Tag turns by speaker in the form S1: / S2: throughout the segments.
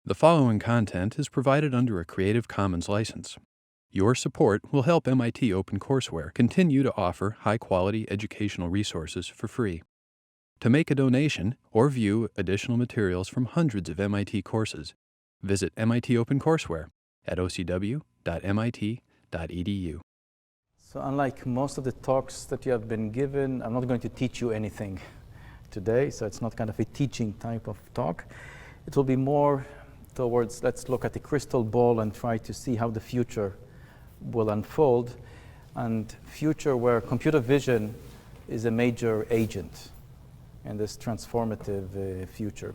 S1: The following content is provided under a Creative Commons license. Your support will help MIT OpenCourseware continue to offer high-quality educational resources for free. To make a donation or view additional materials from hundreds of MIT courses, visit MIT OpenCourseware at ocw.mit.edu.
S2: So unlike most of the talks that you have been given, I'm not going to teach you anything today, so it's not kind of a teaching type of talk. It will be more towards, let's look at the crystal ball and try to see how the future will unfold, and future where computer vision is a major agent in this transformative future.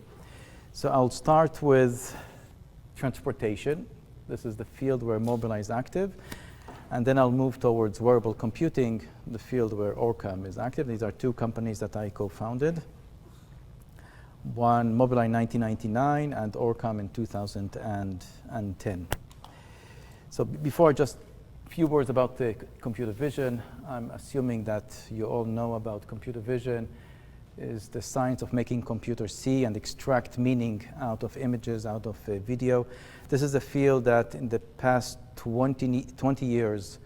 S2: So I'll start with transportation. This is the field where Mobileye is active. And then I'll move towards wearable computing, the field where OrCam is active. These are two companies that I co-founded. One, Mobileye in 1999, and OrCam in 2010. So before, just a few words about the computer vision. I'm assuming that you all know about computer vision is the science of making computers see and extract meaning out of images, out of video. This is a field that in the past 20 years,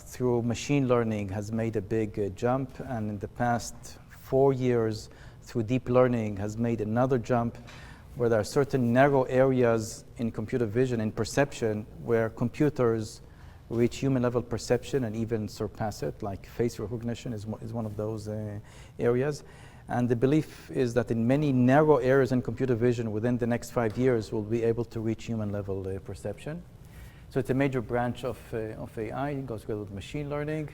S2: through machine learning, has made a big jump, and in the past 4 years, through deep learning, has made another jump, where there are certain narrow areas in computer vision and perception where computers reach human-level perception and even surpass it, like face recognition is one of those areas. And the belief is that in many narrow areas in computer vision, within the next 5 years, we'll be able to reach human-level perception. So it's a major branch of AI. It goes with machine learning.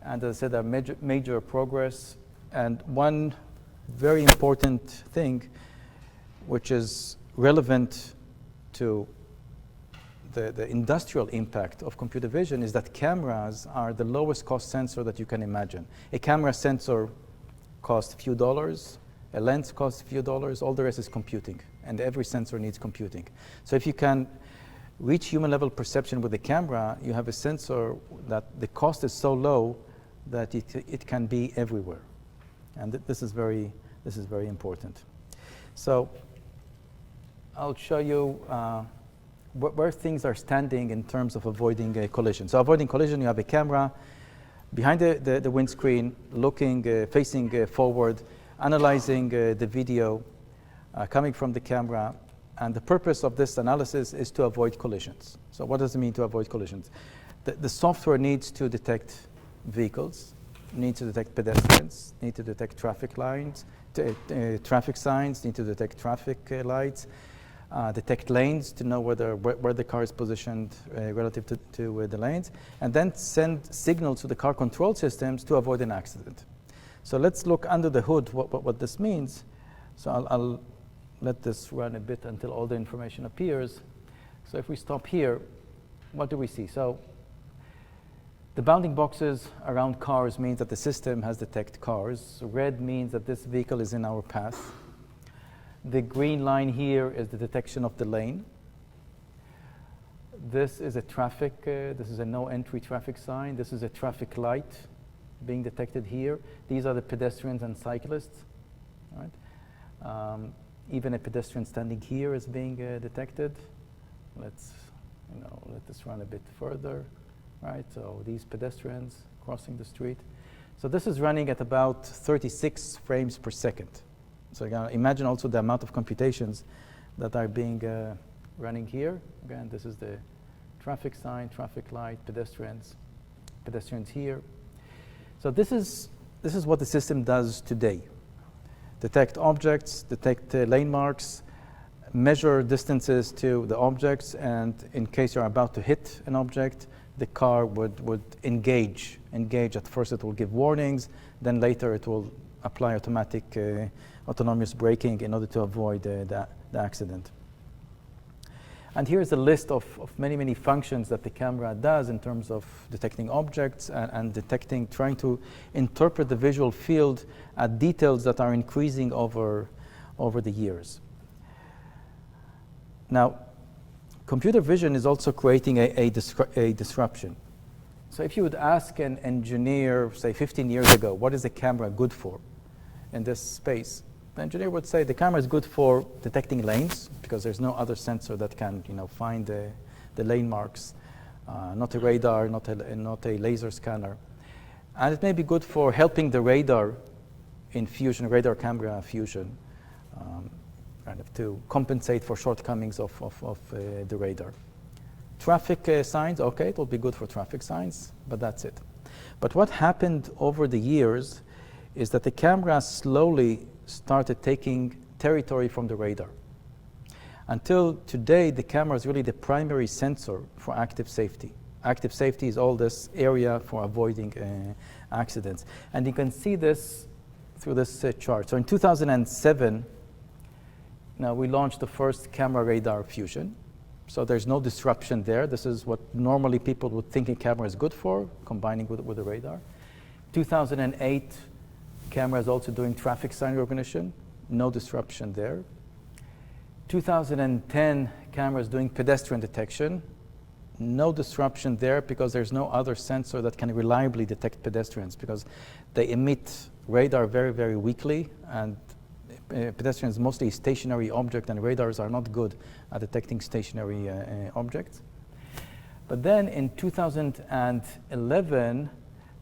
S2: And as I said, there are major progress. And one very important thing, which is relevant to the industrial impact of computer vision, is that cameras are the lowest cost sensor that you can imagine. A camera sensor costs a few dollars, a lens costs a few dollars, all the rest is computing, and every sensor needs computing. So if you can reach human level perception with a camera, you have a sensor that the cost is so low that it can be everywhere. And this is very important. So I'll show you where things are standing in terms of avoiding a collision. So avoiding collision, you have a camera behind the windscreen, looking, facing forward, analyzing the video coming from the camera. And the purpose of this analysis is to avoid collisions. So what does it mean to avoid collisions? The software needs to detect vehicles, needs to detect pedestrians, needs to detect traffic lines, traffic signs, need to detect traffic lights, detect lanes to know where the car is positioned relative to the lanes, and then send signals to the car control systems to avoid an accident. So let's look under the hood what this means. So I'll let this run a bit until all the information appears. So if we stop here, what do we see? So the bounding boxes around cars means that the system has detected cars. Red means that this vehicle is in our path. The green line here is the detection of the lane. This is a traffic, this is a no entry traffic sign. This is a traffic light being detected here. These are the pedestrians and cyclists. Right? Even a pedestrian standing here is being detected. Let's let this run a bit further. Right, so these pedestrians crossing the street. So this is running at about 36 frames per second. So again, imagine also the amount of computations that are being running here. Again, this is the traffic sign, traffic light, pedestrians here. So this is what the system does today. Detect objects, detect lane marks, measure distances to the objects, and in case you're about to hit an object, the car would engage. At first it will give warnings, then later it will apply automatic autonomous braking in order to avoid the accident. And here's a list of many functions that the camera does in terms of detecting objects and trying to interpret the visual field at details that are increasing over the years. Now, computer vision is also creating a disruption. So if you would ask an engineer, say 15 years ago, what is a camera good for in this space? The engineer would say the camera is good for detecting lanes because there's no other sensor that can, find the lane marks. Not a radar, not a laser scanner. And it may be good for helping the radar in fusion, radar camera fusion, kind of to compensate for shortcomings of the radar. Traffic signs, okay, it will be good for traffic signs, but that's it. But what happened over the years is that the camera slowly started taking territory from the radar. Until today, the camera is really the primary sensor for active safety. Active safety is all this area for avoiding accidents. And you can see this through this chart. So in 2007, now we launched the first camera radar fusion. So there's no disruption there. This is what normally people would think a camera is good for, combining with the radar. 2008, camera is also doing traffic sign recognition. No disruption there. 2010, cameras doing pedestrian detection. No disruption there because there's no other sensor that can reliably detect pedestrians because they emit radar very, very weakly, and pedestrians mostly stationary object, and radars are not good at detecting stationary objects. But then in 2011,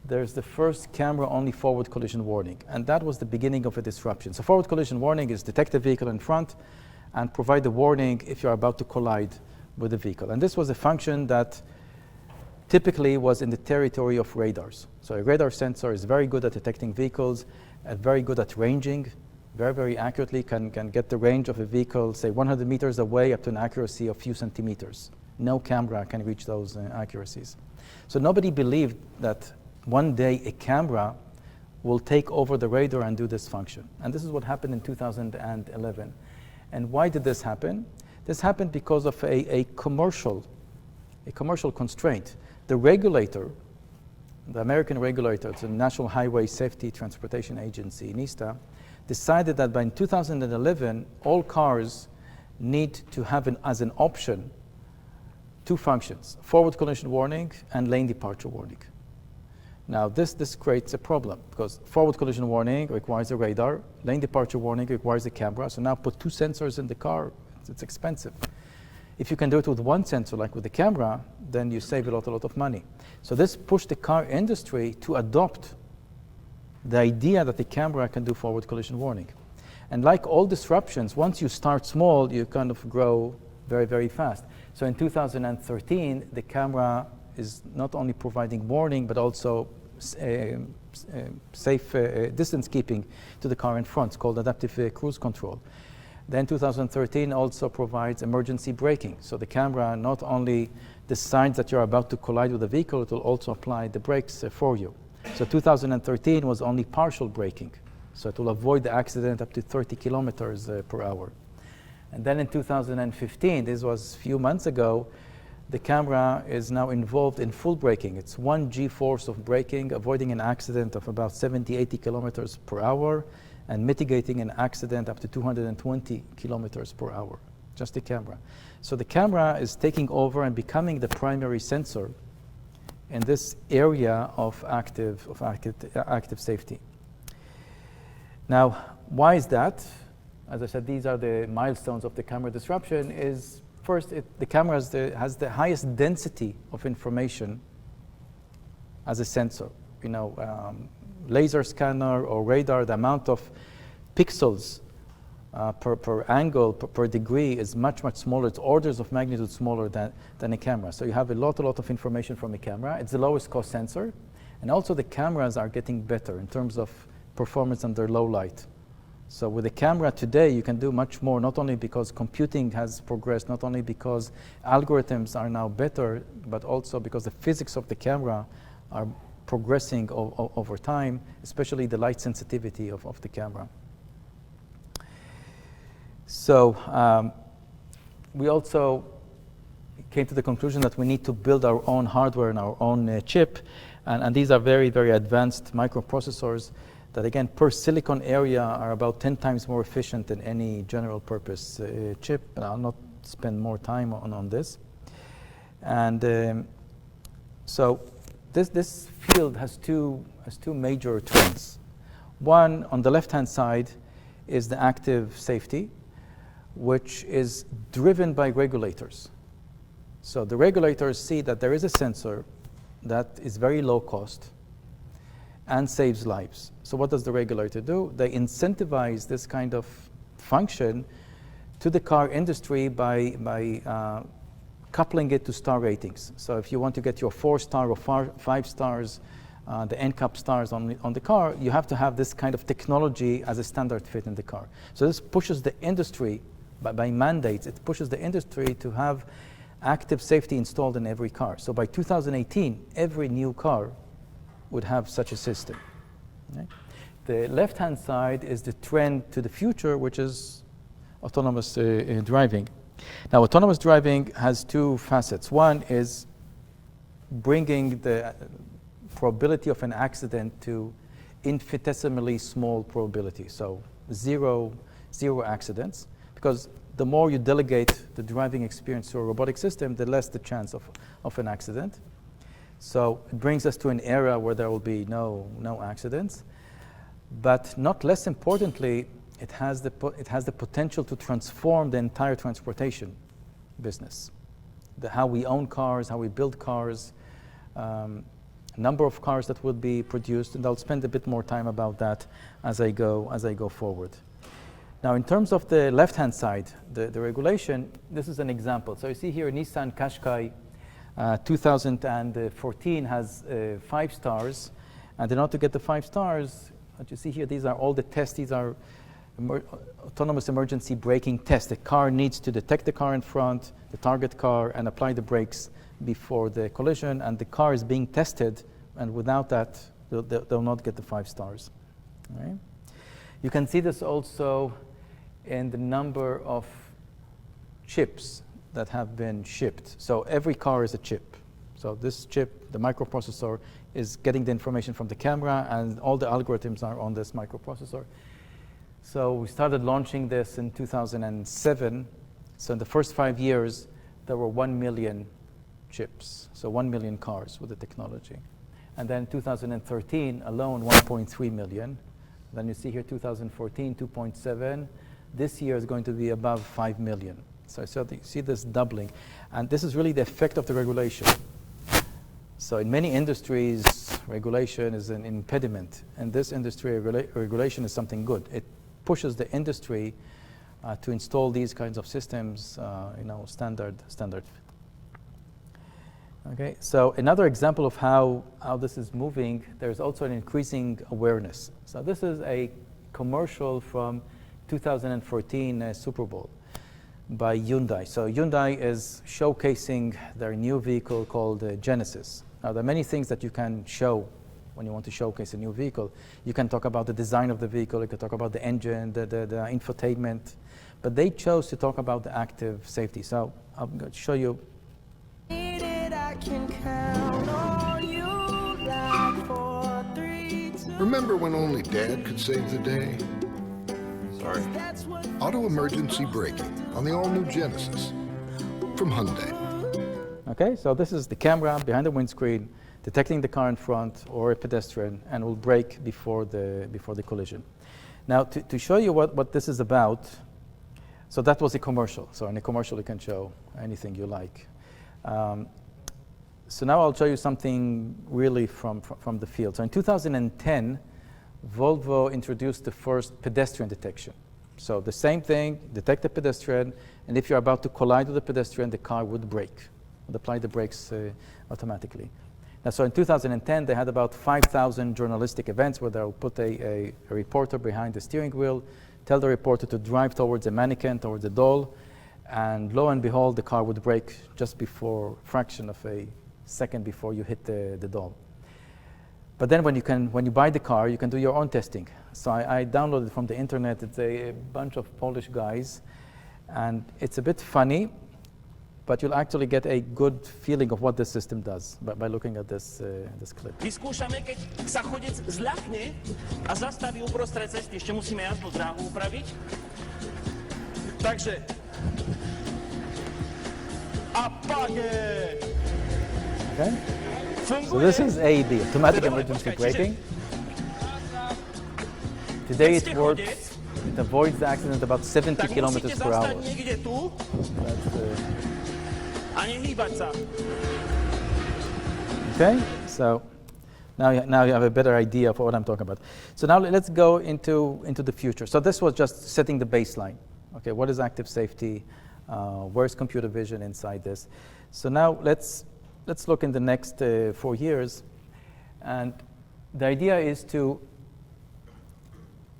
S2: there's the first camera-only forward collision warning, and that was the beginning of a disruption. So forward collision warning is detect a vehicle in front and provide the warning if you're about to collide with the vehicle. And this was a function that typically was in the territory of radars. So a radar sensor is very good at detecting vehicles, very good at ranging, very, very accurately, can get the range of a vehicle, say 100 meters away up to an accuracy of a few centimeters. No camera can reach those accuracies. So nobody believed that one day a camera will take over the radar and do this function. And this is what happened in 2011. And why did this happen? This happened because of a commercial constraint. The regulator, the American regulator, it's the National Highway Safety Transportation Agency, NISTA, decided that by 2011, all cars need to have as an option two functions, forward collision warning and lane departure warning. Now, this creates a problem because forward collision warning requires a radar, lane departure warning requires a camera. So now put two sensors in the car, it's expensive. If you can do it with one sensor, like with the camera, then you save a lot of money. So this pushed the car industry to adopt the idea that the camera can do forward collision warning. And like all disruptions, once you start small, you kind of grow very, very fast. So in 2013, the camera is not only providing warning, but also safe distance keeping to the car in front. It's called adaptive cruise control. Then 2013 also provides emergency braking. So the camera not only decides that you're about to collide with a vehicle, it will also apply the brakes for you. So 2013 was only partial braking. So it will avoid the accident up to 30 kilometers per hour. And then in 2015, this was a few months ago, the camera is now involved in full braking. It's 1 G-force of braking, avoiding an accident of about 70, 80 kilometers per hour, and mitigating an accident up to 220 kilometers per hour, just the camera. So the camera is taking over and becoming the primary sensor in this area of active safety. Now, why is that? As I said, these are the milestones of the camera disruption. Is first, the camera has the highest density of information as a sensor. Laser scanner or radar, the amount of pixels per angle, per degree is much smaller. It's orders of magnitude smaller than a camera. So you have a lot of information from a camera. It's the lowest cost sensor. And also the cameras are getting better in terms of performance under low light. So with a camera today, you can do much more, not only because computing has progressed, not only because algorithms are now better, but also because the physics of the camera are progressing over time, especially the light sensitivity of the camera. So we also came to the conclusion that we need to build our own hardware and our own chip, and these are very, very advanced microprocessors that, again, per silicon area are about 10 times more efficient than any general purpose chip, and I'll not spend more time on this. And so this field has two major trends. One, on the left-hand side, is the active safety, which is driven by regulators. So the regulators see that there is a sensor that is very low cost and saves lives. So what does the regulator do? They incentivize this kind of function to the car industry by coupling it to star ratings. So if you want to get your 4-star or 5 stars, the NCAP stars on the car, you have to have this kind of technology as a standard fit in the car. So this pushes the industry, by mandates, it pushes the industry to have active safety installed in every car. So by 2018, every new car would have such a system. Right? The left-hand side is the trend to the future, which is autonomous driving. Now, autonomous driving has two facets. One is bringing the probability of an accident to infinitesimally small probability, so zero accidents, because the more you delegate the driving experience to a robotic system, the less the chance of an accident. So it brings us to an era where there will be no accidents. But not less importantly, it has the potential to transform the entire transportation business. How we own cars, how we build cars, number of cars that will be produced, and I'll spend a bit more time about that as I go forward. Now, in terms of the left-hand side, the regulation, this is an example. So you see here Nissan Qashqai 2014 has 5 stars, and in order to get the 5 stars, what you see here, these are all the tests. These are autonomous emergency braking tests. The car needs to detect the car in front, the target car, and apply the brakes before the collision, and the car is being tested, and without that, they'll not get the 5 stars. Right? You can see this also in the number of chips that have been shipped. So every car is a chip. So this chip, the microprocessor, is getting the information from the camera, and all the algorithms are on this microprocessor. So we started launching this in 2007. So in the first 5 years, there were 1 million chips, so 1 million cars with the technology. And then 2013 alone, 1.3 million. Then you see here 2014, 2.7. This year is going to be above 5 million. So you see this doubling. And this is really the effect of the regulation. So in many industries, regulation is an impediment. In this industry, regulation is something good. It pushes the industry to install these kinds of systems, standard. Okay, so another example of how this is moving, there's also an increasing awareness. So this is a commercial from 2014 Super Bowl by Hyundai. So Hyundai is showcasing their new vehicle called Genesis. Now, there are many things that you can show when you want to showcase a new vehicle. You can talk about the design of the vehicle, you can talk about the engine, the infotainment, but they chose to talk about the active safety. So I'm going to show you.
S3: Remember when only Dad could save the day? Sorry. Auto emergency braking on the all-new Genesis from Hyundai.
S2: Okay, so this is the camera behind the windscreen detecting the car in front or a pedestrian, and will brake before the collision. Now, to show you what this is about, so that was a commercial. So in a commercial, you can show anything you like. So now I'll show you something really from the field. So in 2010, Volvo introduced the first pedestrian detection. So the same thing, detect the pedestrian, and if you're about to collide with the pedestrian, the car would brake, would apply the brakes automatically. Now, so in 2010, they had about 5,000 journalistic events where they'll put a reporter behind the steering wheel, tell the reporter to drive towards a mannequin, towards a doll, and lo and behold, the car would brake just before, fraction of a second before you hit the doll. But then when you buy the car, you can do your own testing. So I downloaded from the internet. It's a bunch of Polish guys, and it's a bit funny, but you'll actually get a good feeling of what this system does by looking at this clip.
S4: Vyskúšame, keď sa chodec zľakne a zastaví uprostred cesty, ešte musíme jazdnú dráhu upraviť. Takže a page!
S2: Okay. So this is AEB, automatic emergency braking. Today it It avoids the accident about 70
S4: tak
S2: kilometers
S4: musicie
S2: per hour.
S4: zostać niekde tu
S2: That's,
S4: a nie hýbať sa.
S2: okay, so now you have a better idea of what I'm talking about. So now let's go into the future. So this was just setting the baseline. Okay, what is active safety? Where's computer vision inside this? So now let's look in the next 4 years, and the idea is to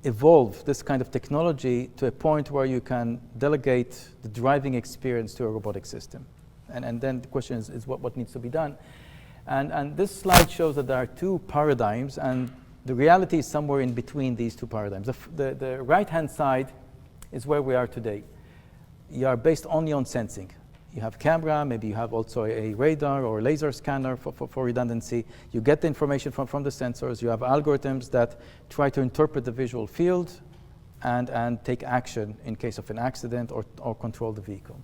S2: evolve this kind of technology to a point where you can delegate the driving experience to a robotic system. And then the question is what needs to be done. And this slide shows that there are two paradigms, and the reality is somewhere in between these two paradigms. The right-hand side is where we are today. You are based only on sensing. You have camera, maybe you have also a radar or laser scanner for redundancy. You get the information from the sensors. You have algorithms that try to interpret the visual field and take action in case of an accident or control the vehicle.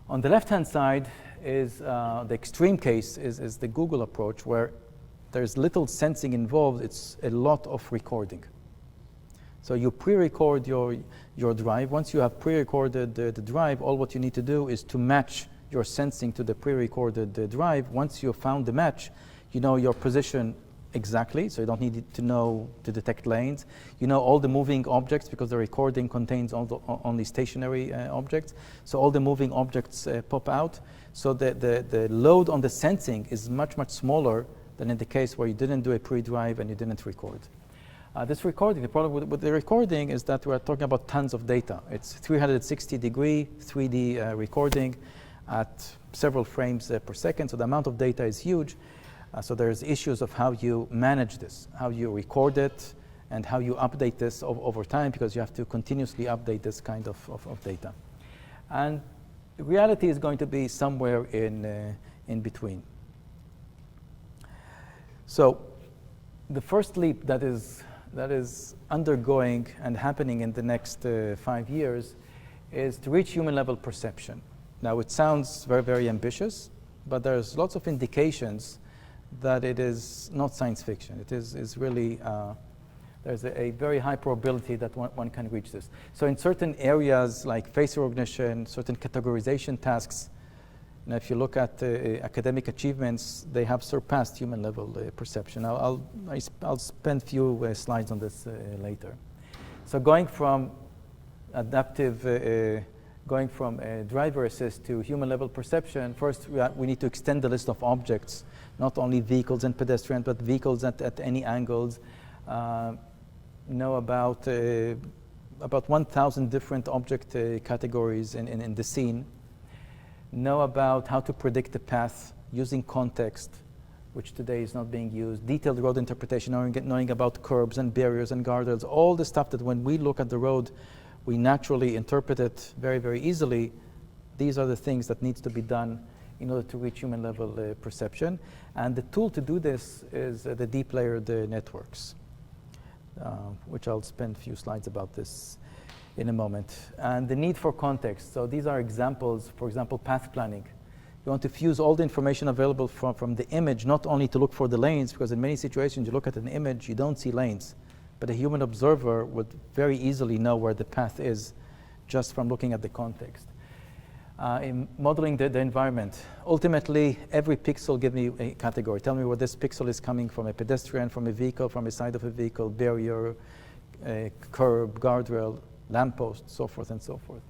S2: On the left-hand side is the extreme case is the Google approach, where there's little sensing involved. It's a lot of recording. So you pre-record your drive. Once you have pre-recorded the drive, all what you need to do is to match your sensing to the pre-recorded drive. Once you've found the match, you know your position exactly, so you don't need to know to detect lanes. You know all the moving objects because the recording contains only stationary objects. So all the moving objects pop out. So the load on the sensing is much, much smaller than in the case where you didn't do a pre-drive and you didn't record. This recording, the problem with the recording is that we're talking about tons of data. It's 360-degree 3D recording at several frames per second, so the amount of data is huge. So there's issues of how you manage this, how you record it, and how you update this over time, because you have to continuously update this kind of data. And the reality is going to be somewhere in between. So the first leap that is undergoing and happening in the next 5 years is to reach human level perception. Now it sounds very, very ambitious, but there's lots of indications that it is not science fiction. It is really, there's a very high probability that one can reach this. So in certain areas like face recognition, certain categorization tasks, and if you look at academic achievements, they have surpassed human level perception. I'll spend a few slides on this later. So going from adaptive, going from driver assist to human level perception, first we need to extend the list of objects, not only vehicles and pedestrians, but vehicles at any angles. Know about 1,000 different object categories in the scene. Know about how to predict the path using context, which today is not being used. Detailed road interpretation, knowing about curbs and barriers and guardrails, all the stuff that when we look at the road, we naturally interpret it very, very easily. These are the things that needs to be done in order to reach human level perception. And the tool to do this is the deep layered networks, which I'll spend a few slides about this in a moment. And the need for context. So these are examples, for example, path planning. You want to fuse all the information available from the image, not only to look for the lanes, because in many situations you look at an image, you don't see lanes. But a human observer would very easily know where the path is just from looking at the context. In modeling the environment, ultimately every pixel gives me a category. Tell me where this pixel is coming from: a pedestrian, from a vehicle, from a side of a vehicle, barrier, curb, guardrail, lamppost, so forth and so forth.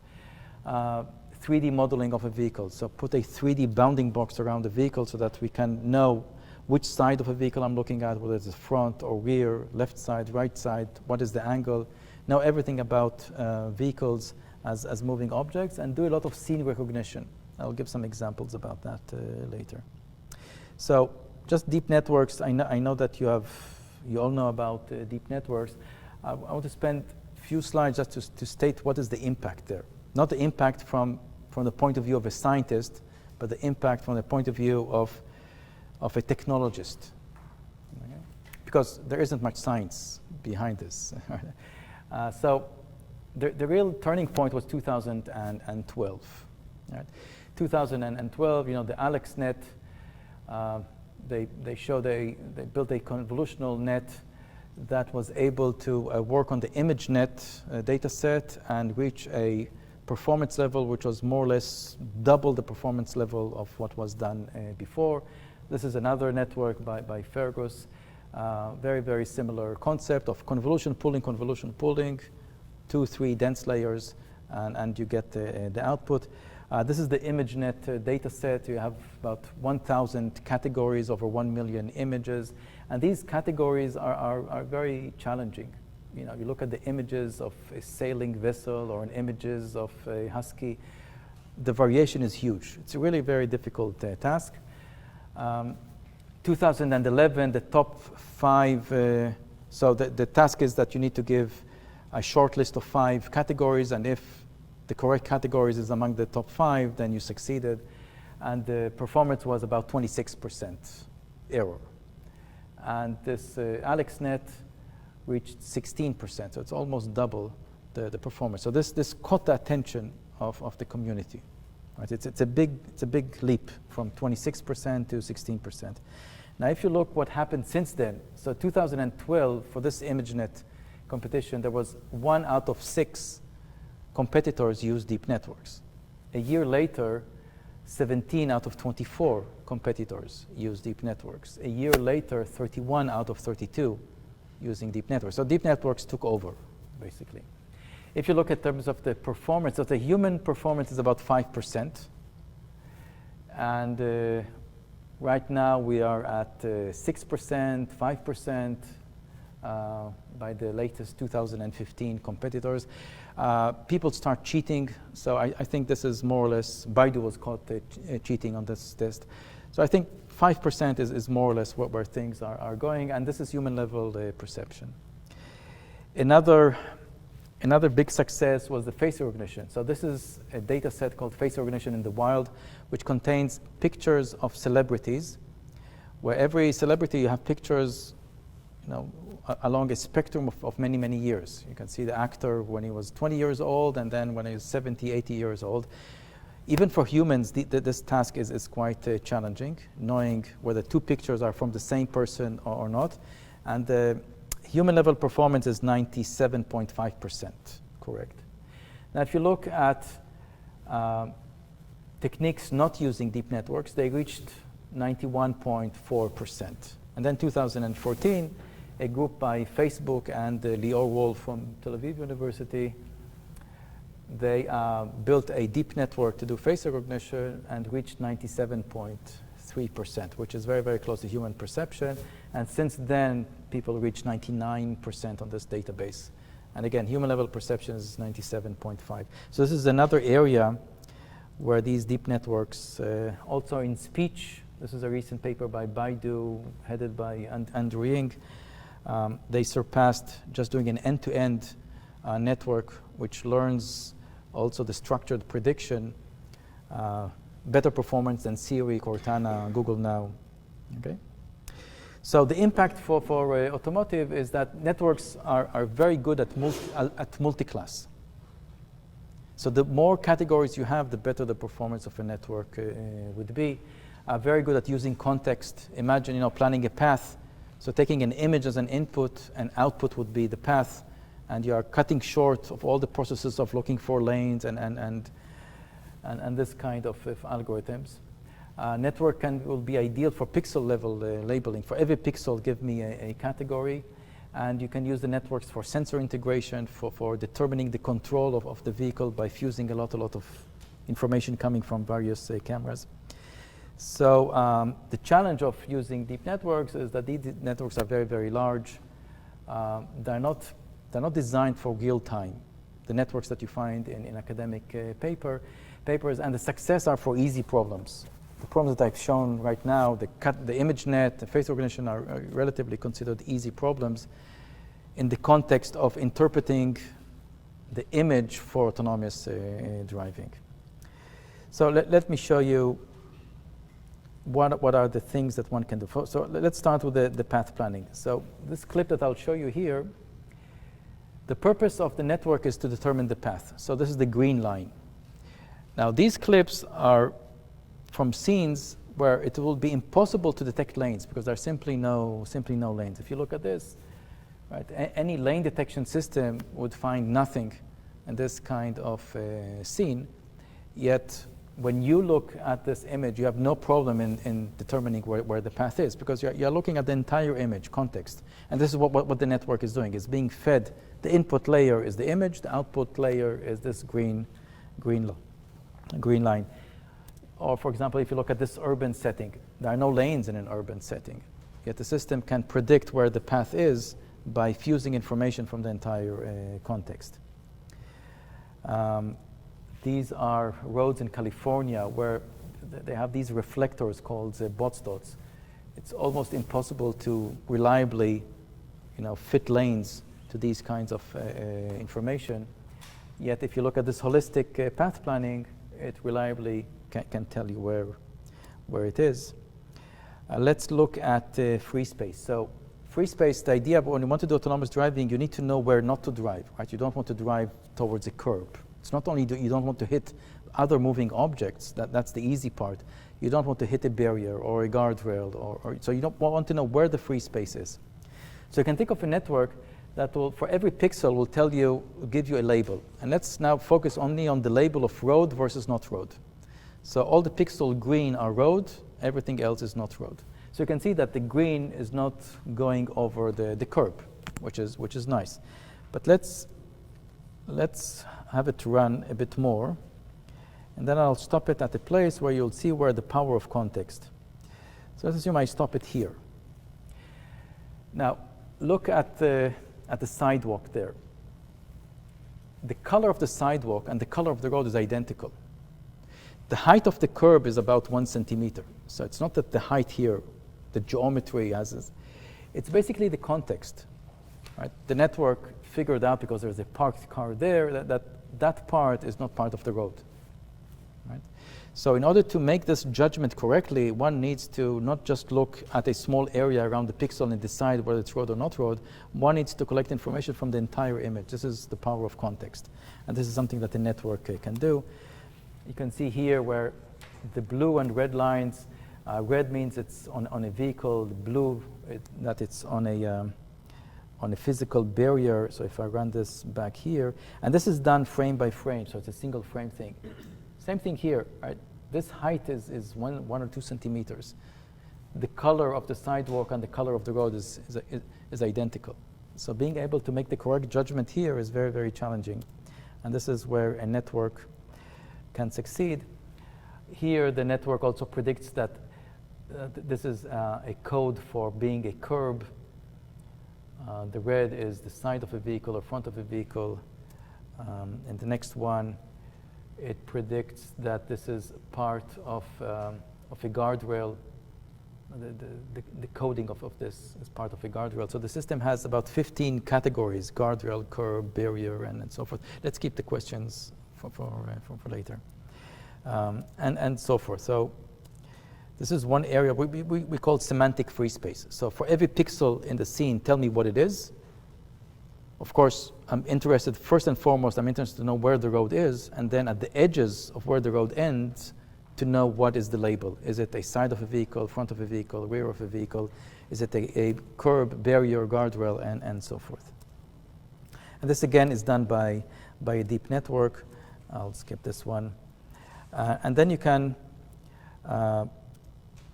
S2: 3D modeling of a vehicle. So put a 3D bounding box around the vehicle so that we can know which side of a vehicle I'm looking at, whether it's the front or rear, left side, right side, what is the angle. Know everything about vehicles as moving objects, and do a lot of scene recognition. I'll give some examples about that later. So just deep networks, I know that you all know about deep networks. I want to spend a few slides just to state what is the impact there. Not the impact from the point of view of a scientist, but the impact from the point of view of a technologist. Okay? Because there isn't much science behind this. So the real turning point was 2012. Right? 2012, the AlexNet, they built a convolutional net that was able to work on the ImageNet data set and reach a performance level which was more or less double the performance level of what was done before. This is another network by Fergus. Very, very similar concept of convolution pooling, 2-3 dense layers, and you get the output. This is the ImageNet data set. You have about 1,000 categories over 1 million images. And these categories are very challenging. You know, you look at the images of a sailing vessel or images of a husky, the variation is huge. It's a really very difficult task. 2011, the top 5, so the task is that you need to give a short list of 5 categories, and if the correct categories is among the top 5, then you succeeded. And the performance was about 26% error. And this AlexNet reached 16%, so it's almost double the performance. So this caught the attention of the community. Right? It's a big leap from 26% to 16%. Now, if you look what happened since then, so 2012 for this ImageNet competition, there was 1 out of 6 competitors use deep networks. A year later, 17 out of 24 competitors use deep networks. A year later, 31 out of 32 using deep networks. So deep networks took over, basically. If you look at terms of the performance, so the human performance is about 5%. And right now we are at 6%, 5% by the latest 2015 competitors. People start cheating, so I think this is more or less, Baidu was caught cheating on this test. So I think 5% is more or less where things are going, and this is human level perception. Another big success was the face recognition. So this is a data set called face recognition in the wild, which contains pictures of celebrities, where every celebrity you have pictures, you know, along a spectrum of many, many years. You can see the actor when he was 20 years old, and then when he was 70, 80 years old. Even for humans, this task is quite challenging, knowing whether 2 pictures are from the same person or not. And the human level performance is 97.5% correct. Now, if you look at techniques not using deep networks, they reached 91.4%. And then 2014, a group by Facebook and Lior Wolf from Tel Aviv University, they built a deep network to do face recognition and reached 97.3%, which is very, very close to human perception. And since then, people reached 99% on this database. And again, human level perception is 97.5. So this is another area where these deep networks, also in speech, this is a recent paper by Baidu, headed by Andrew Ying. They surpassed just doing an end-to-end network, which learns also the structured prediction, better performance than Siri, Cortana, Google Now. Okay? So the impact for automotive is that networks are very good at multi-class. So the more categories you have, the better the performance of a network would be. Very good at using context. Imagine, you know, planning a path. So taking an image as an input and output would be the path, and you are cutting short of all the processes of looking for lanes and this kind of algorithms. Network will be ideal for pixel level labeling. For every pixel, give me a category, and you can use the networks for sensor integration, for determining the control of the vehicle by fusing a lot of information coming from various cameras. So the challenge of using deep networks is that these networks are very, very large. They're not designed for real time. The networks that you find in academic papers, and the success are for easy problems. The problems that I've shown right now, the ImageNet, the face recognition are relatively considered easy problems in the context of interpreting the image for autonomous driving. So let me show you what are the things that one can do. So let's start with the path planning. So this clip that I'll show you here, the purpose of the network is to determine the path. So this is the green line. Now these clips are from scenes where it will be impossible to detect lanes because there are simply no lanes. If you look at this, Right? Any lane detection system would find nothing in this kind of scene, yet when you look at this image, you have no problem in determining where the path is, because you're looking at the entire image, context. And this is what the network is doing. It's being fed. The input layer is the image. The output layer is this green line. Or, for example, if you look at this urban setting, there are no lanes in an urban setting, yet the system can predict where the path is by fusing information from the entire context. These are roads in California where they have these reflectors called bots dots. It's almost impossible to reliably, fit lanes to these kinds of information. Yet, if you look at this holistic path planning, it reliably can tell you where it is. Let's look at free space. So, free space, the idea of when you want to do autonomous driving, you need to know where not to drive, right? You don't want to drive towards a curb. It's not only you don't want to hit other moving objects, that's the easy part. You don't want to hit a barrier or a guardrail, so you don't want to know where the free space is. So you can think of a network that will, for every pixel, will give you a label. And let's now focus only on the label of road versus not road. So all the pixel green are road, everything else is not road. So you can see that the green is not going over the curb, which is nice. But let's have it run a bit more, and then I'll stop it at a place where you'll see where the power of context. So let's assume I stop it here. Now, look at the sidewalk there. The color of the sidewalk and the color of the road is identical. The height of the curb is about 1 centimeter. So it's not that the height here, the geometry it's basically the context. Right? The network figured out, because there's a parked car there, that part is not part of the road. Right? So in order to make this judgment correctly, one needs to not just look at a small area around the pixel and decide whether it's road or not road. One needs to collect information from the entire image. This is the power of context. And this is something that the network can do. You can see here where the blue and red lines, red means it's on a vehicle, the blue that it's on a physical barrier. So if I run this back here, and this is done frame by frame, so it's a single frame thing. Same thing here, right? This height is 1 or 2 centimeters. The color of the sidewalk and the color of the road is identical. So being able to make the correct judgment here is very, very challenging. And this is where a network can succeed. Here, the network also predicts that this is a code for being a curb. The red is the side of a vehicle or front of a vehicle. And the next one, it predicts that this is part of a guardrail. The coding of this is part of a guardrail. So the system has about 15 categories: guardrail, curb, barrier, and so forth. Let's keep the questions for later. And so forth. So this is one area we call semantic free space. So for every pixel in the scene, tell me what it is. Of course, I'm interested, first and foremost, I'm interested to know where the road is, and then at the edges of where the road ends, to know what is the label. Is it a side of a vehicle, front of a vehicle, rear of a vehicle? Is it a curb, barrier, guardrail, and so forth? And this, again, is done by a deep network. I'll skip this one. And then you can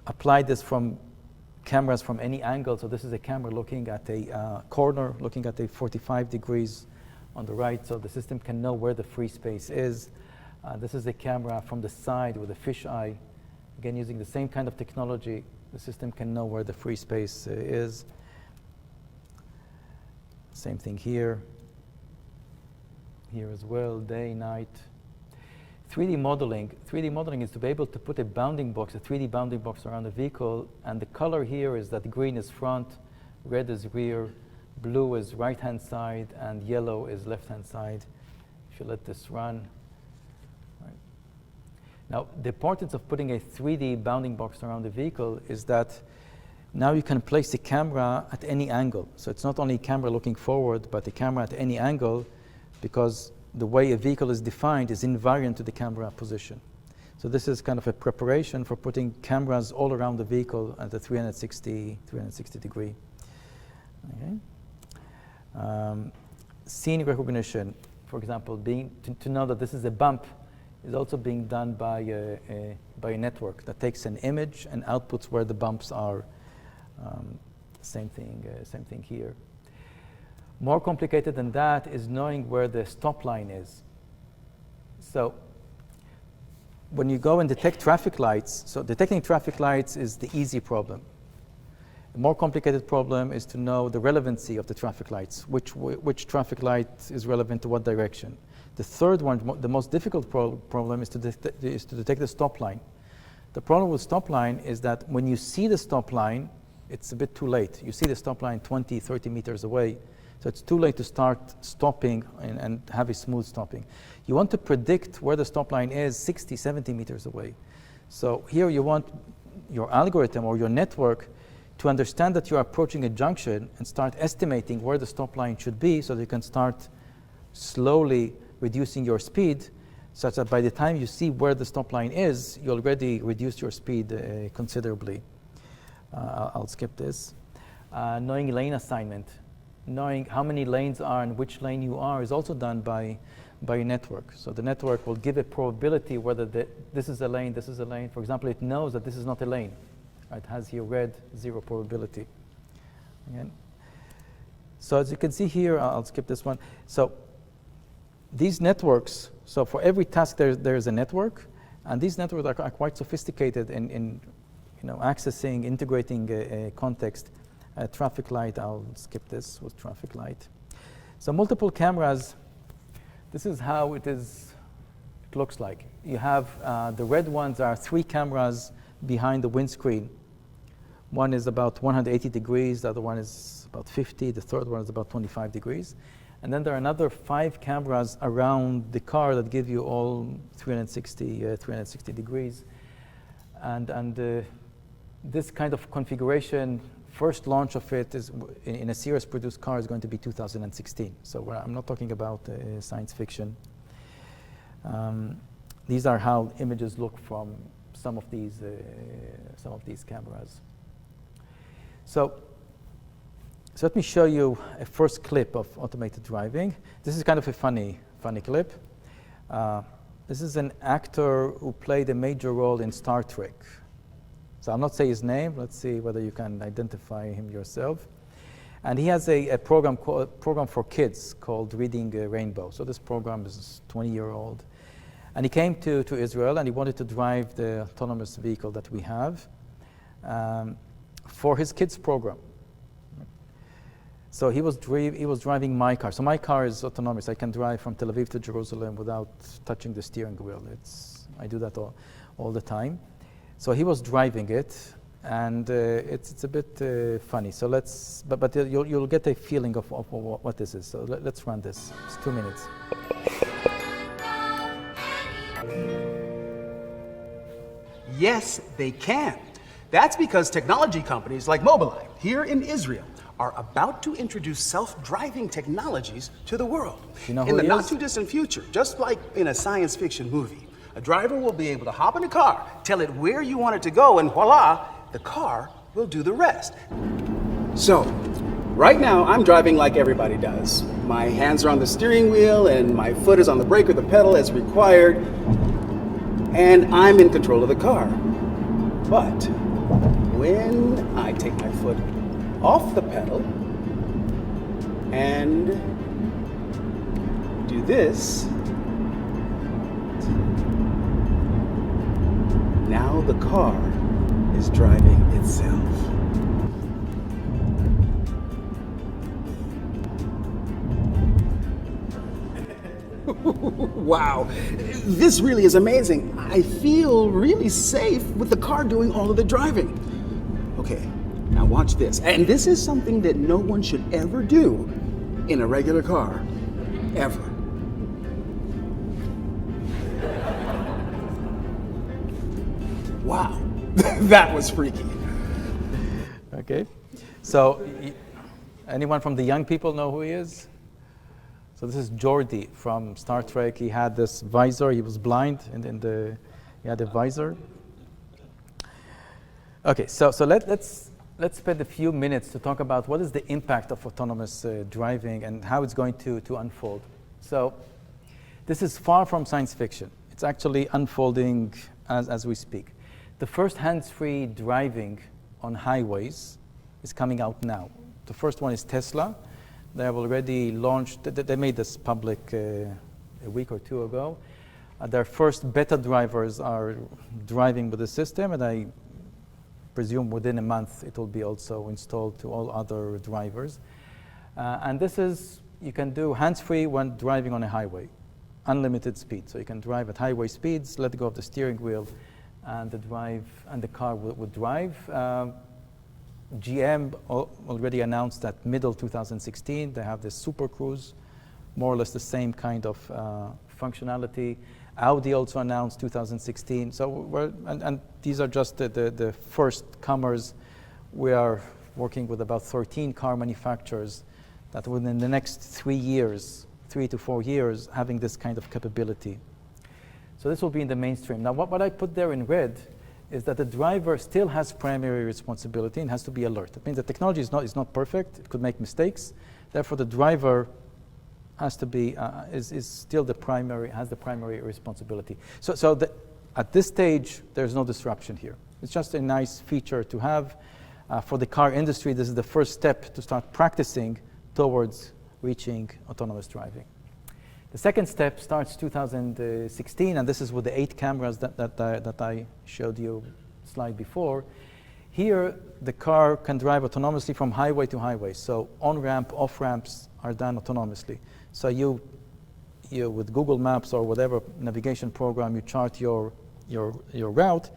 S2: apply this from cameras from any angle. So this is a camera looking at a corner, looking at a 45 degrees on the right. So the system can know where the free space is. This is a camera from the side with a fisheye. Again, using the same kind of technology, the system can know where the free space is. Same thing here. Here as well, day, night. 3D modeling is to be able to put a bounding box, a 3D bounding box around the vehicle, and the color here is that green is front, red is rear, blue is right-hand side, and yellow is left-hand side. If you let this run. Right. Now, the importance of putting a 3D bounding box around the vehicle is that now you can place the camera at any angle. So it's not only a camera looking forward, but a camera at any angle, because the way a vehicle is defined is invariant to the camera position. So this is kind of a preparation for putting cameras all around the vehicle at the 360 degree. Okay. Scene recognition, for example, to know that this is a bump, is also being done by a network that takes an image and outputs where the bumps are. Same thing here. More complicated than that is knowing where the stop line is. So when you go and detect traffic lights, so detecting traffic lights is the easy problem. A more complicated problem is to know the relevancy of the traffic lights, which traffic light is relevant to what direction. The third one, the most difficult problem is to detect the stop line. The problem with stop line is that when you see the stop line, it's a bit too late. You see the stop line 20, 30 meters away, so it's too late to start stopping and have a smooth stopping. You want to predict where the stop line is 60, 70 meters away. So here you want your algorithm or your network to understand that you're approaching a junction and start estimating where the stop line should be so that you can start slowly reducing your speed such that by the time you see where the stop line is, you already reduced your speed considerably. I'll skip this. Knowing lane assignment, knowing how many lanes are and which lane you are is also done by a network. So the network will give a probability whether this is a lane, this is a lane. For example, it knows that this is not a lane. It has here red, 0 probability. Again. So as you can see here, I'll skip this one. So these networks, so for every task there's a network, and these networks are quite sophisticated in accessing, integrating a context. Traffic light, I'll skip this with traffic light. So multiple cameras, this is how it looks like. You have the red ones are 3 cameras behind the windscreen. One is about 180 degrees, the other one is about 50, the third one is about 25 degrees. And then there are another 5 cameras around the car that give you all 360 degrees. And this kind of configuration, first launch of it is in a series produced car is going to be 2016. So I'm not talking about science fiction. These are how images look from some of these cameras. So let me show you a first clip of automated driving. This is kind of a funny clip. This is an actor who played a major role in Star Trek. So I'll not say his name. Let's see whether you can identify him yourself. And he has a program for kids called Reading Rainbow. So this program is 20-year-old. And he came to Israel, and he wanted to drive the autonomous vehicle that we have for his kids' program. So he was driving my car. So my car is autonomous. I can drive from Tel Aviv to Jerusalem without touching the steering wheel. I do that all the time. So he was driving it, and it's a bit funny. So but you'll get a feeling of what this is. So let's run this. It's 2 minutes.
S5: Yes, they can. That's because technology companies like Mobileye here in Israel are about to introduce self-driving technologies to the world.
S2: You know who
S5: in the
S2: he
S5: not
S2: is?
S5: too distant future, just like in a science fiction movie, a driver will be able to hop in a car, tell it where you want it to go, and voila, the car will do the rest. So, right now I'm driving like everybody does. My hands are on the steering wheel and my foot is on the brake or the pedal as required, and I'm in control of the car. But when I take my foot off the pedal and do this, now the car is driving itself. Wow, this really is amazing. I feel really safe with the car doing all of the driving. Okay, now watch this. And this is something that no one should ever do in a regular car, ever. Wow, that was freaky.
S2: Okay. So anyone from the young people know who he is? So this is Geordi from Star Trek. He had this visor. He was blind, and he had a visor. Okay, so let's let's spend a few minutes to talk about what is the impact of autonomous driving and how it's going to unfold. So this is far from science fiction. It's actually unfolding as we speak. The first hands-free driving on highways is coming out now. The first one is Tesla. They have already launched, they made this public a week or two ago. Their first beta drivers are driving with the system, and I presume within a month it will be also installed to all other drivers. And this is, you can do hands-free when driving on a highway, unlimited speed. So you can drive at highway speeds, let go of the steering wheel, and the car would drive. GM already announced that middle 2016 they have this Super Cruise, more or less the same kind of functionality. Audi also announced 2016. So and these are just the first comers. We are working with about 13 car manufacturers that within the next 3 to 4 years, having this kind of capability. So this will be in the mainstream. Now what I put there in red is that the driver still has primary responsibility and has to be alert. It means the technology is not perfect. It could make mistakes. Therefore, the driver has to be is still has the primary responsibility. So at this stage, there's no disruption here. It's just a nice feature to have. For the car industry, this is the first step to start practicing towards reaching autonomous driving. The second step starts 2016, and this is with the 8 cameras that I showed you slide before. Here, the car can drive autonomously from highway to highway. So on-ramp, off-ramps are done autonomously. So you with Google Maps or whatever navigation program, you chart your route,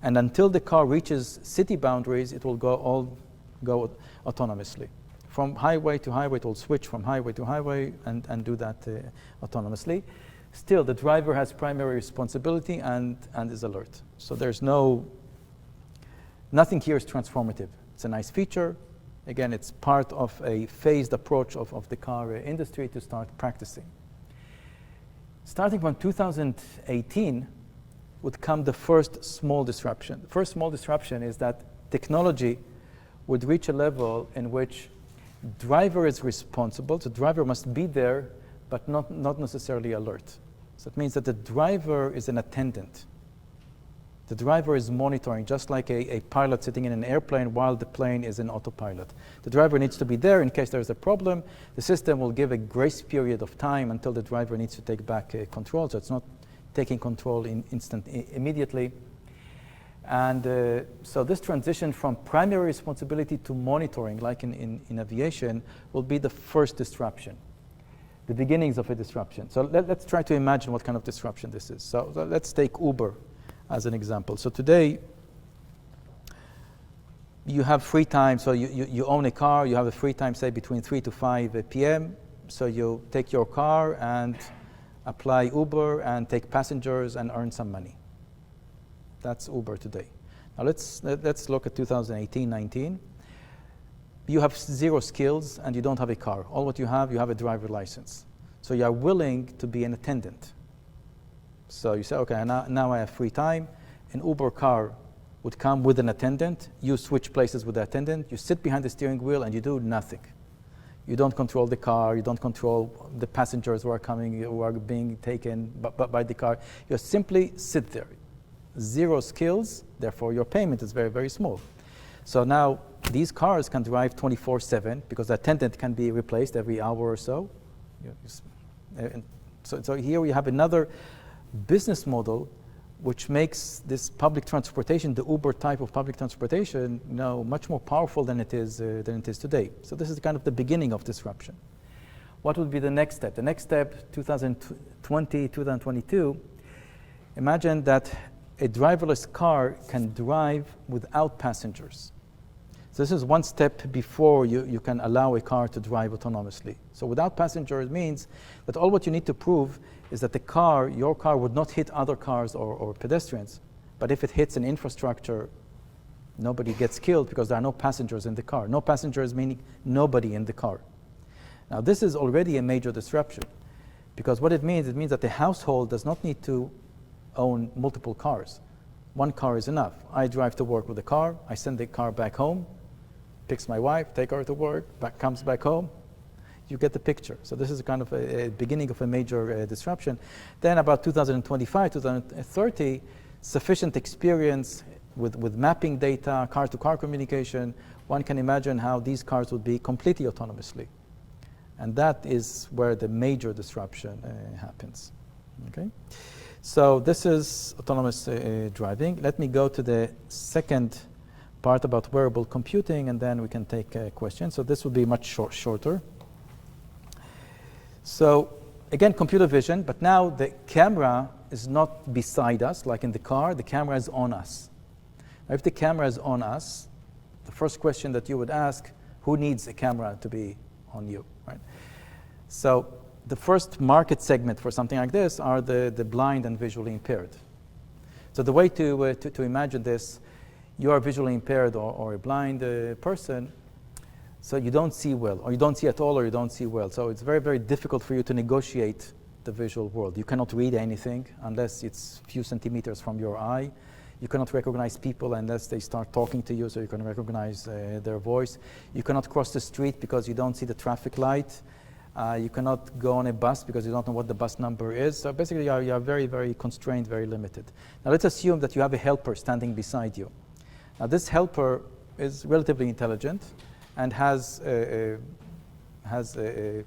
S2: and until the car reaches city boundaries, it will go autonomously. From highway to highway, it will switch from highway to highway and do that autonomously. Still, the driver has primary responsibility and is alert. So there's nothing here is transformative. It's a nice feature. Again, it's part of a phased approach of the car industry to start practicing. Starting from 2018 would come the first small disruption. The first small disruption is that technology would reach a level in which driver is responsible. The driver must be there, but not necessarily alert. So it means that the driver is an attendant. The driver is monitoring, just like a pilot sitting in an airplane while the plane is in autopilot. The driver needs to be there in case there's a problem. The system will give a grace period of time until the driver needs to take back control, so it's not taking control immediately. And so this transition from primary responsibility to monitoring, like in aviation, will be the first disruption, the beginnings of a disruption. So let's try to imagine what kind of disruption this is. So let's take Uber as an example. So today, you have free time. So you own a car. You have a free time, say, between 3 to 5 p.m. So you take your car and apply Uber and take passengers and earn some money. That's Uber today. Now let's look at 2018-19. You have 0 skills and you don't have a car. All what you have a driver license. So you are willing to be an attendant. So you say, okay, now I have free time. An Uber car would come with an attendant. You switch places with the attendant. You sit behind the steering wheel and you do nothing. You don't control the car. You don't control the passengers who are being taken by the car. You simply sit there. 0 skills, therefore your payment is very, very small. So now these cars can drive 24/7 because the attendant can be replaced every hour or so. So here we have another business model which makes this public transportation, the Uber type of public transportation, much more powerful than it is today. So this is kind of the beginning of disruption. What would be the next step? The next step, 2020, 2022, imagine that a driverless car can drive without passengers. So this is one step before you can allow a car to drive autonomously. So without passengers means that all what you need to prove is that your car would not hit other cars or pedestrians. But if it hits an infrastructure, nobody gets killed because there are no passengers in the car. No passengers meaning nobody in the car. Now this is already a major disruption because what it means that the household does not need to own multiple cars. One car is enough. I drive to work with a car, I send the car back home, picks my wife, take her to work, comes back home. You get the picture. So this is kind of a beginning of a major disruption. Then about 2025, 2030, sufficient experience with mapping data, car-to-car communication, one can imagine how these cars would be completely autonomously. And that is where the major disruption happens. Okay? So this is autonomous driving. Let me go to the second part about wearable computing, and then we can take questions. So this will be much shorter. So again, computer vision, but now the camera is not beside us, like in the car. The camera is on us. Now, if the camera is on us, the first question that you would ask, who needs a camera to be on you, right? So the first market segment for something like this are the blind and visually impaired. So the way to imagine this, you are visually impaired or a blind person, so you don't see well, or you don't see at all, or you don't see well. So it's very, very difficult for you to negotiate the visual world. You cannot read anything unless it's a few centimeters from your eye. You cannot recognize people unless they start talking to you, so you can recognize their voice. You cannot cross the street because you don't see the traffic light. You cannot go on a bus because you don't know what the bus number is. So basically, you are very, very constrained, very limited. Now let's assume that you have a helper standing beside you. Now this helper is relatively intelligent and has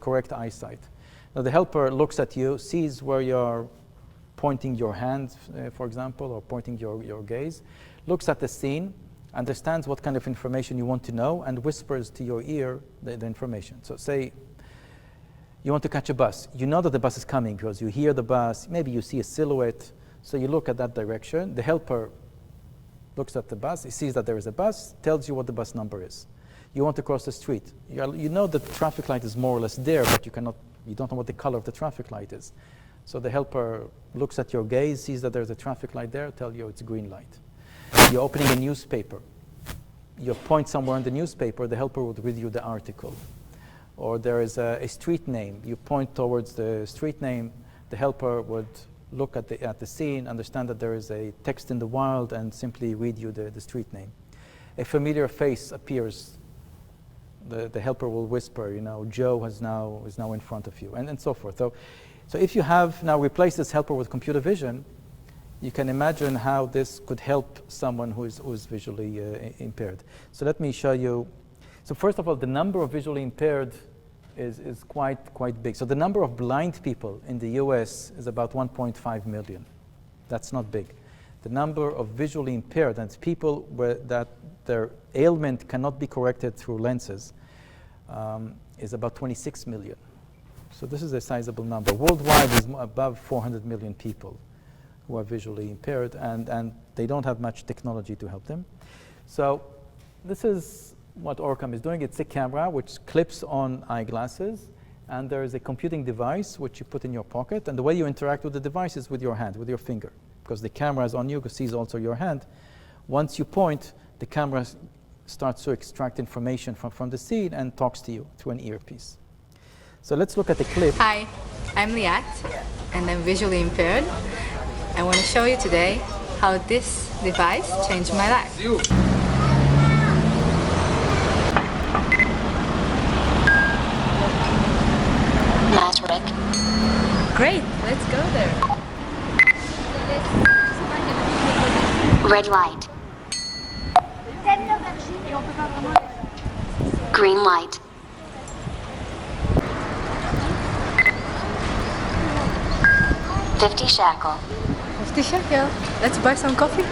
S2: correct eyesight. Now the helper looks at you, sees where you're pointing your hand, for example, or pointing your gaze, looks at the scene, understands what kind of information you want to know, and whispers to your ear the information. So say you want to catch a bus. You know that the bus is coming because you hear the bus, maybe you see a silhouette, so you look at that direction. The helper looks at the bus, he sees that there is a bus, tells you what the bus number is. You want to cross the street. You know the traffic light is more or less there, but you don't know what the color of the traffic light is. So the helper looks at your gaze, sees that there's a traffic light there, tell you it's a green light. You're opening a newspaper. You point somewhere in the newspaper, the helper would read you the article. Or there is a street name. You point towards the street name, the helper would look at the scene, understand that there is a text in the wild, and simply read you the street name. A familiar face appears. The helper will whisper, you know, Joe is now in front of you, and so forth. So if you have now replaced this helper with computer vision, you can imagine how this could help someone who is visually impaired. So let me show you. So first of all, the number of visually impaired is quite big. So the number of blind people in the US is about 1.5 million. That's not big. The number of visually impaired, and people that their ailment cannot be corrected through lenses, is about 26 million. So this is a sizable number. Worldwide, is above 400 million people who are visually impaired, and they don't have much technology to help them. So this is what Orcam is doing. It's a camera which clips on eyeglasses, and there is a computing device which you put in your pocket, and the way you interact with the device is with your hand, with your finger, because the camera is on you, sees also your hand. Once you point, the camera starts to extract information from the scene and talks to you through an earpiece. So let's look at the clip.
S6: Hi, I'm Liat, and I'm visually impaired. I want to show you today how this device changed my life.
S7: Patrick.
S6: Great, let's go there.
S7: Red light. Green light. $50 shekel.
S6: 50 shekel. Let's buy some coffee.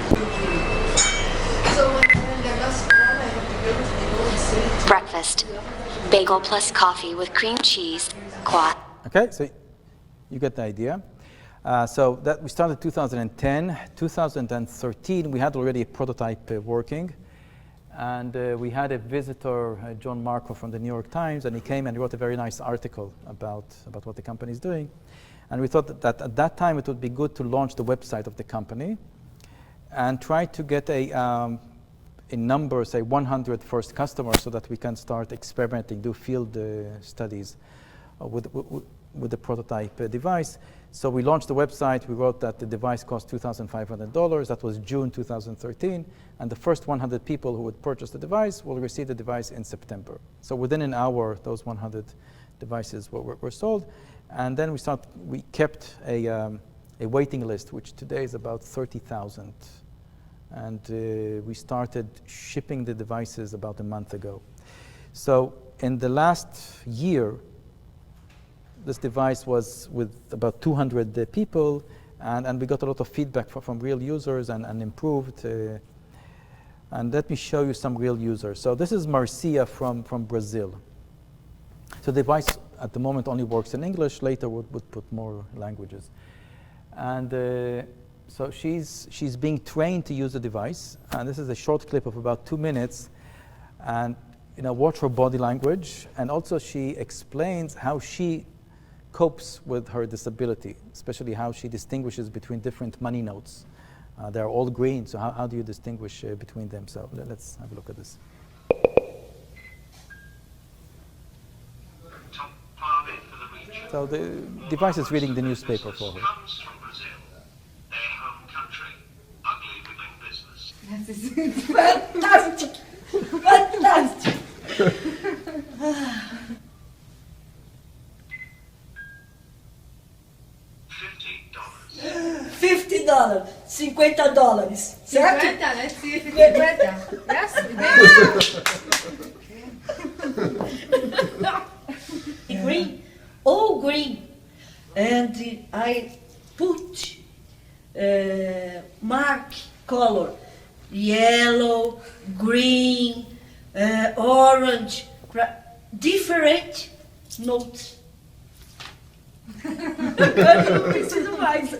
S7: Breakfast. Bagel plus coffee with cream cheese. Quat.
S2: Okay, so you get the idea. So that we started 2010. 2013, we had already a prototype working. And we had a visitor, John Marco from the New York Times, and he came and wrote a very nice article about what the company is doing. And we thought that at that time it would be good to launch the website of the company and try to get a number, say 100 first customers, so that we can start experimenting, do field studies with the prototype device. So we launched the website. We wrote that the device cost $2,500. That was June 2013. And the first 100 people who would purchase the device will receive the device in September. So within an hour, those 100 devices were sold. And then we kept a waiting list, which today is about 30,000. And we started shipping the devices about a month ago. So in the last year, this device was with about 200 people, and we got a lot of feedback from real users and improved. And let me show you some real users. So this is Marcia from Brazil. So the device at the moment only works in English. Later would put more languages. And so she's being trained to use the device. And this is a short clip of about 2 minutes. And watch her body language. And also she explains how she copes with her disability, especially how she distinguishes between different money notes. They're all green, so how do you distinguish between them? So let's have a look at this. So the device is reading the newspaper for her.
S8: Comes from Brazil, their home country, ugly women business.
S9: Fantastic! Fantastic! $50, $50, certo?
S6: 50, let's see if it's 50. Yes?
S9: Green, all green. And I put mark color, yellow, green, orange, different notes. Preciso mais.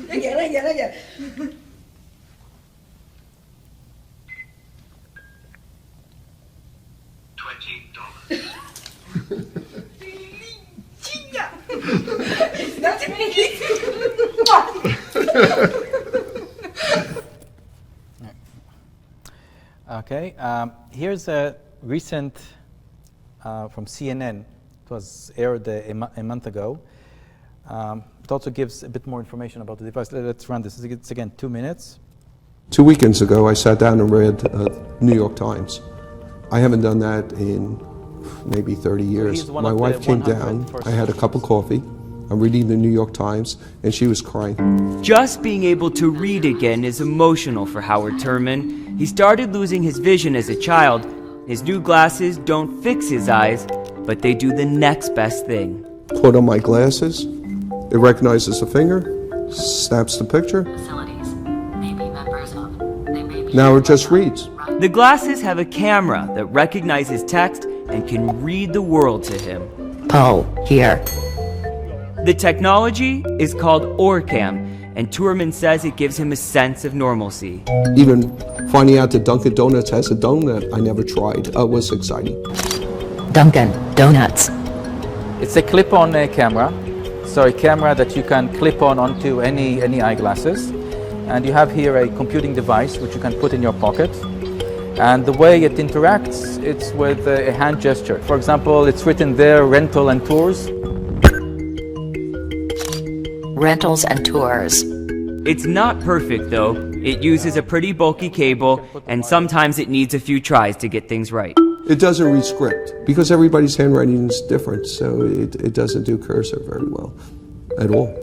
S9: Again.
S8: $20.
S9: Lindinha. That's me.
S2: Okay, here's a recent from CNN. It was aired a month ago. It also gives a bit more information about the device. Let's run this. It's again 2 minutes.
S10: 2 weekends ago, I sat down and read New York Times. I haven't done that in maybe 30 years. My wife came down. I had a cup of coffee. I'm reading the New York Times, and she was crying.
S11: Just being able to read again is emotional for Howard Turman. He started losing his vision as a child. His new glasses don't fix his eyes, but they do the next best thing.
S10: Put on my glasses. It recognizes the finger, snaps the picture. Now it just reads.
S11: The glasses have a camera that recognizes text and can read the world to him.
S12: Oh, here.
S11: The technology is called OrCam, and Turman says it gives him a sense of normalcy.
S10: Even finding out that Dunkin' Donuts has a donut I never tried was exciting.
S12: Dunkin' Donuts.
S2: It's a clip-on camera, so a camera that you can clip onto any eyeglasses. And you have here a computing device which you can put in your pocket. And the way it interacts, it's with a hand gesture. For example, it's written there, rental and tours.
S12: Rentals and tours.
S11: It's not perfect though. It uses a pretty bulky cable, and sometimes it needs a few tries to get things right.
S10: It doesn't read script, because everybody's handwriting is different, so it doesn't do cursive very well at all.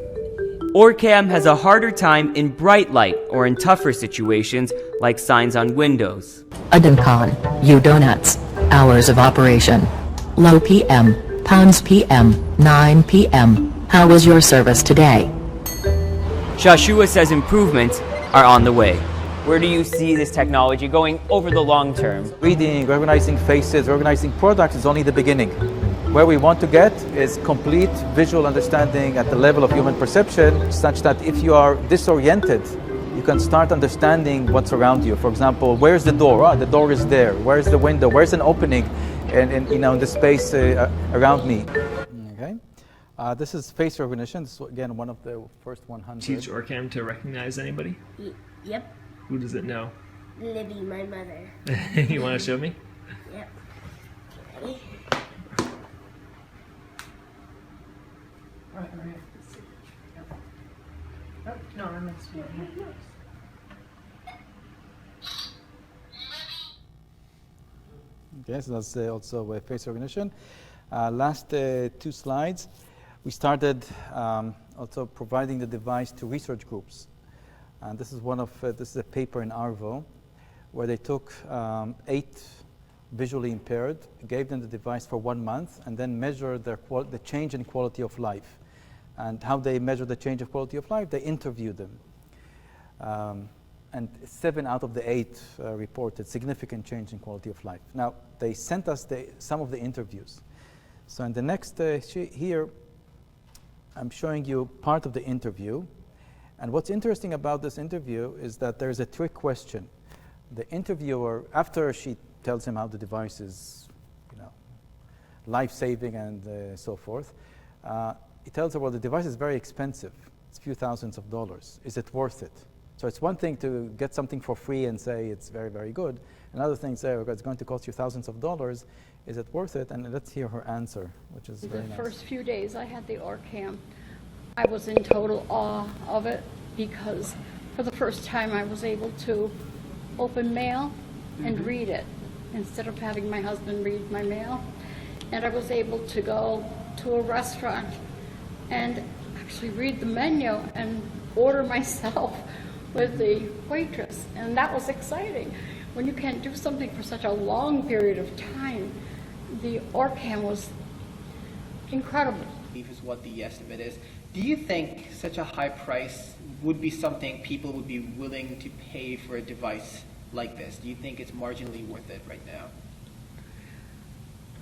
S11: OrCam has a harder time in bright light or in tougher situations like signs on windows.
S12: Adamcon, U Donuts. Hours of operation. Low PM, pounds PM, 9 PM. How was your service today?
S11: Shashua says improvements are on the way. Where do you see this technology going over the long term?
S2: Reading, recognizing faces, recognizing products is only the beginning. Where we want to get is complete visual understanding at the level of human perception, such that if you are disoriented, you can start understanding what's around you. For example, where's the door? Ah, the door is there. Where's the window? Where's an opening in the space around me? Okay. This is face recognition. This is, again, one of the first 100.
S13: Teach OrCam to recognize anybody?
S14: Yep.
S13: Who does it know?
S14: Libby, my mother.
S13: You want to show me?
S14: Yep. Ready?
S9: No, I meant to.
S2: Okay, so that's also face recognition. Last 2 slides, we started also providing the device to research groups. And this is this is a paper in Arvo, where they took 8 visually impaired, gave them the device for 1 month, and then measured the change in quality of life. And how they measure the change of quality of life, they interviewed them. And 7 out of the 8 reported significant change in quality of life. Now, they sent us some of the interviews. So in the next here, I'm showing you part of the interview. And what's interesting about this interview is that there's a trick question. The interviewer, after she tells him how the device is, life-saving and so forth, he tells her, well, the device is very expensive. It's a few thousands of dollars. Is it worth it? So it's one thing to get something for free and say it's very, very good. Another thing to say, okay, it's going to cost you thousands of dollars. Is it worth it? And let's hear her answer, which is very nice.
S15: The first few days I had the OrCam, I was in total awe of it because for the first time I was able to open mail and read it instead of having my husband read my mail. And I was able to go to a restaurant and actually read the menu and order myself with the waitress, and that was exciting. When you can't do something for such a long period of time, the OrCam was incredible.
S16: Is what the estimate is. Do you think such a high price would be something people would be willing to pay for a device like this? Do you think it's marginally worth it right now?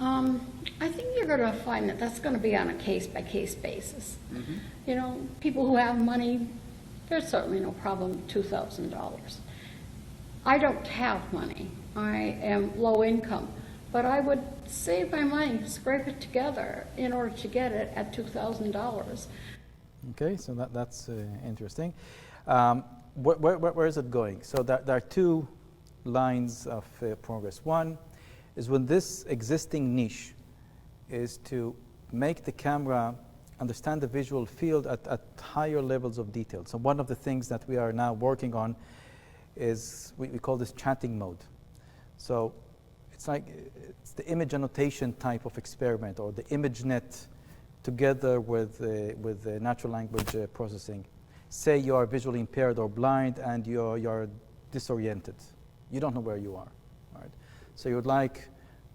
S15: I think you're going to find that that's going to be on a case-by-case basis. People who have money, there's certainly no problem with $2,000. I don't have money. I am low income. But I would save my money, scrape it together in order to get it at $2,000.
S2: Okay, so that's interesting. Where is it going? So there are 2 lines of progress. One is when this existing niche is to make the camera understand the visual field at higher levels of detail. So one of the things that we are now working on is we call this chatting mode. So it's the image annotation type of experiment, or the ImageNet together with natural language processing. Say you are visually impaired or blind and you're disoriented. You don't know where you are. Right? So you would like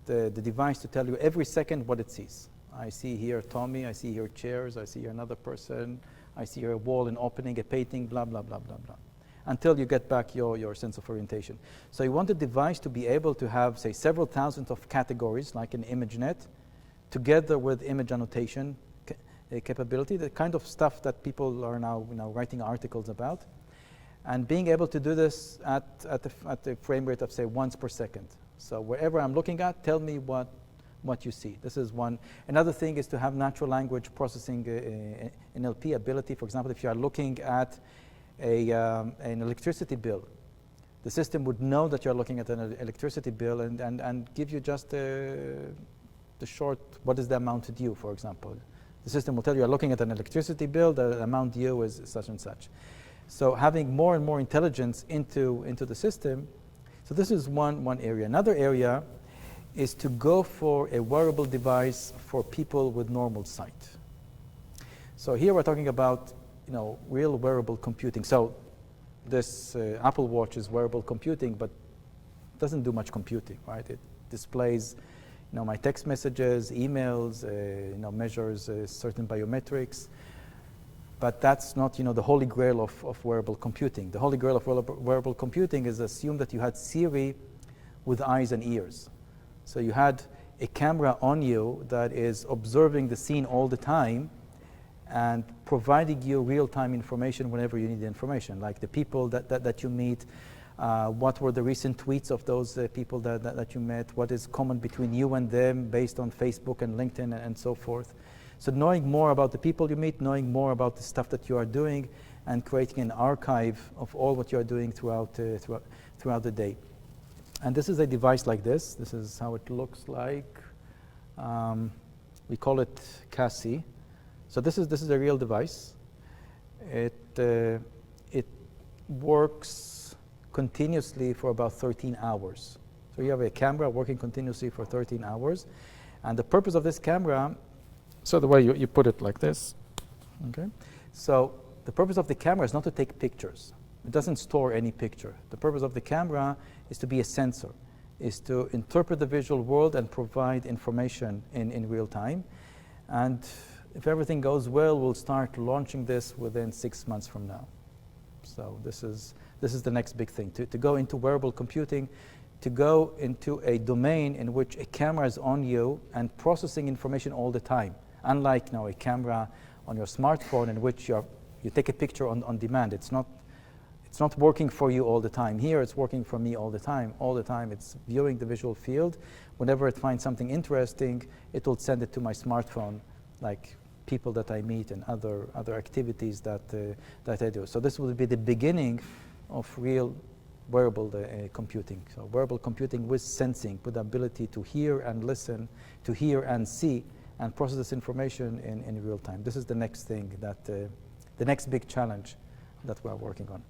S2: the device to tell you every second what it sees. I see here Tommy, I see here chairs, I see here another person, I see here a wall, an opening, a painting, blah, blah, blah, blah, blah, until you get back your sense of orientation. So you want the device to be able to have, say, several thousands of categories, like an ImageNet, together with image annotation capability, the kind of stuff that people are now writing articles about, and being able to do this at the frame rate of, say, once per second. So wherever I'm looking at, tell me what you see. This is one. Another thing is to have natural language processing NLP ability. For example, if you are looking at an electricity bill, the system would know that you're looking at an electricity bill and give you just the short, what is the amount due, for example. The system will tell you you're looking at an electricity bill, the amount due is such and such. So having more and more intelligence into the system. So this is one area. Another area is to go for a wearable device for people with normal sight. So here we're talking about, real wearable computing. So this Apple Watch is wearable computing, but doesn't do much computing, right? It displays, my text messages, emails, measures certain biometrics. But that's not, the holy grail of wearable computing. The holy grail of wearable computing is assume that you had Siri with eyes and ears. So you had a camera on you that is observing the scene all the time and providing you real-time information whenever you need the information, like the people that you meet, what were the recent tweets of those people that you met, what is common between you and them based on Facebook and LinkedIn and so forth. So knowing more about the people you meet, knowing more about the stuff that you are doing, and creating an archive of all what you are doing throughout the day. And this is a device like this. This is how it looks like. We call it Cassie. So this is a real device. It it works continuously for about 13 hours. So you have a camera working continuously for 13 hours. And the purpose of this camera, so the way you put it like this, okay? So the purpose of the camera is not to take pictures. It doesn't store any picture. The purpose of the camera is to be a sensor, is to interpret the visual world and provide information in real time. And if everything goes well, we'll start launching this within 6 months from now. So this is the next big thing, to go into wearable computing, to go into a domain in which a camera is on you and processing information all the time. Unlike now a camera on your smartphone in which you take a picture on demand. It's not working for you all the time. Here it's working for me all the time. All the time it's viewing the visual field. Whenever it finds something interesting, it will send it to my smartphone, like people that I meet and other activities that I do. So this will be the beginning of real wearable computing. So wearable computing with sensing, with the ability to hear and listen, to hear and see, and process this information in real time. This is the next thing that, the next big challenge that we're working on.